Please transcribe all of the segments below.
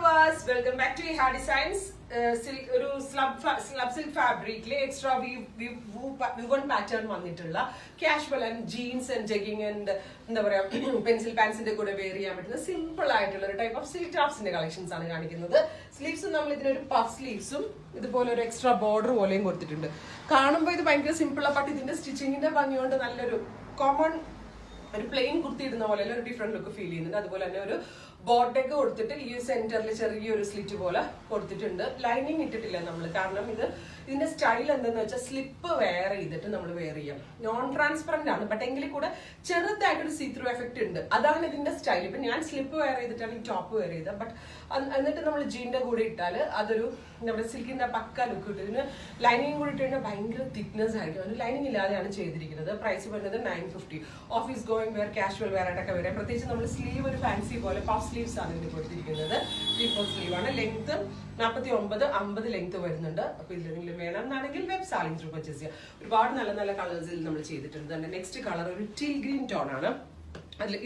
viewers, welcome back to Iha Designs. ഒരു slab silk fabricile extra woven pattern വന്നിട്ടുള്ള casual and jeans and jegging and എന്താ പറയാ pencil pants ന്റെ കൂടെ wear ചെയ്യാൻ പറ്റുന്ന സിമ്പിൾ ആയിട്ടുള്ള ഒരു type of silk tops collections ആണ് കാണിക്കുന്നത്. സ്ലീവ്സ് നമ്മൾ ഇതിനൊരു പഫ് സ്ലീവ്സും ഇതുപോലെ ഒരു എക്സ്ട്രാ ബോർഡർ പോലെയും കൊടുത്തിട്ടുണ്ട്. കാണുമ്പോൾ ഇത് ഭയങ്കര സിമ്പിളാണ്, ബട്ട് ഇതിന്റെ സ്റ്റിച്ചിങ്ങിന്റെ ഭംഗി കൊണ്ട് നല്ലൊരു കോമൺ ഒരു പ്ലെയിൻ കുർത്തി ഇടുന്ന പോലെ ഒരു ഡിഫറെന്റ് ലുക്ക് ഫീൽ ചെയ്യുന്നുണ്ട്. അതുപോലെ തന്നെ ഒരു ബോട്ടൊക്കെ കൊടുത്തിട്ട് ഈ സെന്ററിൽ ചെറിയൊരു സ്ലിറ്റ് പോലെ കൊടുത്തിട്ടുണ്ട്. ലൈനിങ് ഇട്ടിട്ടില്ല നമ്മൾ, കാരണം ഇതിന്റെ സ്റ്റൈൽ എന്താന്ന് വെച്ചാൽ സ്ലിപ്പ് വെയർ ചെയ്തിട്ട് നമ്മൾ വെയർ ചെയ്യാം. നോൺ ട്രാൻസ്പെറന്റ് ആണ്, ബട്ട് എങ്കിൽ കൂടെ ചെറുതായിട്ടൊരു സീ ത്രൂ എഫക്ട് ഉണ്ട്. അതാണ് ഇതിന്റെ സ്റ്റൈൽ. ഇപ്പൊ ഞാൻ സ്ലിപ്പ് വെയർ ചെയ്തിട്ടാണ് ഈ ടോപ്പ് വെയർ ചെയ്തത്, ബട്ട് എന്നിട്ട് നമ്മൾ ജീന്റെ കൂടെ ഇട്ടാൽ അതൊരു നമ്മുടെ സിൽക്കിന്റെ പക്ക ലുക്ക് കിട്ടും. ഇതിന് ലൈനിങ് കൂടി ഇട്ട് കഴിഞ്ഞാൽ ഭയങ്കര തിക്നെസ് ആയിരിക്കും. അതിന് ലൈനിങ് ഇല്ലാതെയാണ് ചെയ്തിരിക്കുന്നത്. പ്രൈസ് വരുന്നത് 950. Office going wear, casual wear ആയിട്ടൊക്കെ വരാം. പ്രത്യേകിച്ച് നമ്മൾ സ്ലീവ് ഒരു ഫാൻസി പോലെ പഫ് സ്ലീവ്സ് ആണ് ഇതിന് കൊടുത്തിരിക്കുന്നത്. 3/4 സ്ലീവ് ആണ്. ലെങ്ത് 49-50 ലെങ്ത് വരുന്നുണ്ട്. അപ്പൊ ഇതിലെങ്കിലും വേണം എന്നാണെങ്കിൽ വെബ് സാലിംഗ് ത്രൂ പർച്ചേസ് ചെയ്യാം. ഒരുപാട് നല്ല നല്ല കളേഴ്സിൽ നമ്മൾ ചെയ്തിട്ടുണ്ട്. നെക്സ്റ്റ് കളർ ഒരു ടീൽ ഗ്രീൻ ടോൺ ആണ്.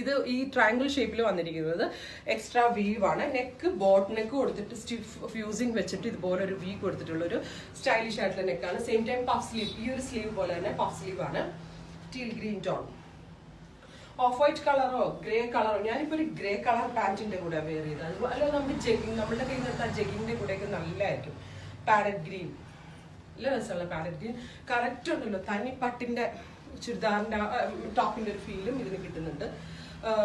ഇത് ഈ ട്രയാങ്കിൾ ഷേപ്പിൽ വന്നിരിക്കുന്നത് എക്സ്ട്രാ വീവ് ആണ്. നെക്ക് ബോട്ട് നെക്ക് കൊടുത്തിട്ട് സ്റ്റിഫ് ഫ്യൂസിങ് വെച്ചിട്ട് ഇതുപോലെ ഒരു വീ കൊടുത്തിട്ടുള്ള ഒരു സ്റ്റൈലിഷ് ആയിട്ടുള്ള നെക്കാണ്. സെയിം ടൈം പഫ് സ്ലീവ്, ഈ ഒരു സ്ലീവ് പോലെ തന്നെ പഫ് സ്ലീവ് ആണ്. Teal green tone, off white കളറോ ഗ്രേ കളറോ. ഞാനിപ്പോ ഒരു ഗ്രേ കളർ പാന്റിന്റെ കൂടെ വെയർ ചെയ്തത്. അതുപോലെ നമുക്ക് ജെഗിങ്, നമ്മുടെ കയ്യിൽ നിന്ന് ജെഗിങ്ങിന്റെ കൂടെയൊക്കെ നല്ലതായിരിക്കും. പാരറ്റ് ഗ്രീൻ, നല്ല രസമുള്ള പാരറ്റ് ഗ്രീൻ. കറക്റ്റ് ഉണ്ടല്ലോ, തനി പട്ടിന്റെ ചുരിദാറിന്റെ ടോപ്പിന്റെ ഒരു ഫീലും ഇതിന് കിട്ടുന്നുണ്ട്.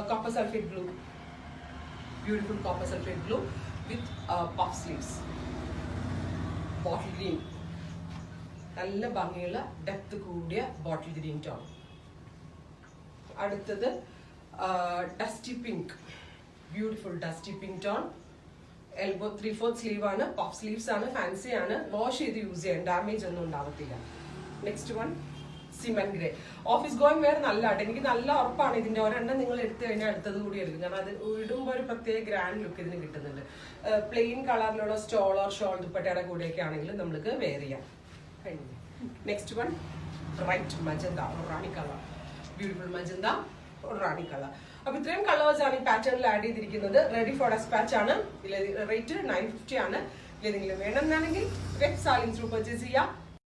Copper sulphate blue, beautiful copper sulphate blue with puff sleeves. Bottle green, നല്ല ഭംഗിയുള്ള ഡെപ്ത് കൂടിയ ബോട്ടിൽ ഗ്രീൻ ടോൺ. അടുത്തത് dusty pink, beautiful dusty pink tone. Elbow 3/4 sleeve ആണ്, പഫ് സ്ലീവ്സ് ആണ്, ഫാൻസി ആണ്. വാഷ് ചെയ്ത് യൂസ് ചെയ്യാൻ ഡാമേജ് ഒന്നും ഉണ്ടാവത്തില്ല. Next one cement grey. Office going wear നല്ലതായിട്ട് എനിക്ക് നല്ല ഉറപ്പാണ്. ഇതിന്റെ ഒരെണ്ണം നിങ്ങൾ എടുത്തു കഴിഞ്ഞാൽ അടുത്തത് കൂടി എടുക്കും, കാരണം അത് ഇടുമ്പോൾ ഒരു പ്രത്യേക ഗ്രാൻഡ് ലുക്ക് ഇതിന് കിട്ടുന്നുണ്ട്. പ്ലെയിൻ കളറിലുള്ള സ്റ്റോൾ ഓർ ഷോൾ ദുപ്പട്ടയുടെ കൂടെയൊക്കെ ആണെങ്കിൽ നമുക്ക് വെയർ ചെയ്യാം. നെക്സ്റ്റ് വൺ ബ്രൈറ്റ് മജന്ത, റാണി കളർ, ബ്യൂട്ടിഫുൾ മജന്ത റാണി കളർ. അപ്പൊ ഇത്രയും കളേഴ്സ് ആണ് ഈ പാറ്റേണിൽ ആഡ് ചെയ്തിരിക്കുന്നത്. റെഡി ഫോർ ഡെസ്പാച്ച് ആണ്. റേറ്റ് 950 ആണ്. ഏതെങ്കിലും വേണമെന്നാണെങ്കിൽ വെബ് സാലിംഗ് ത്രൂ പർച്ചേസ് ചെയ്യാം.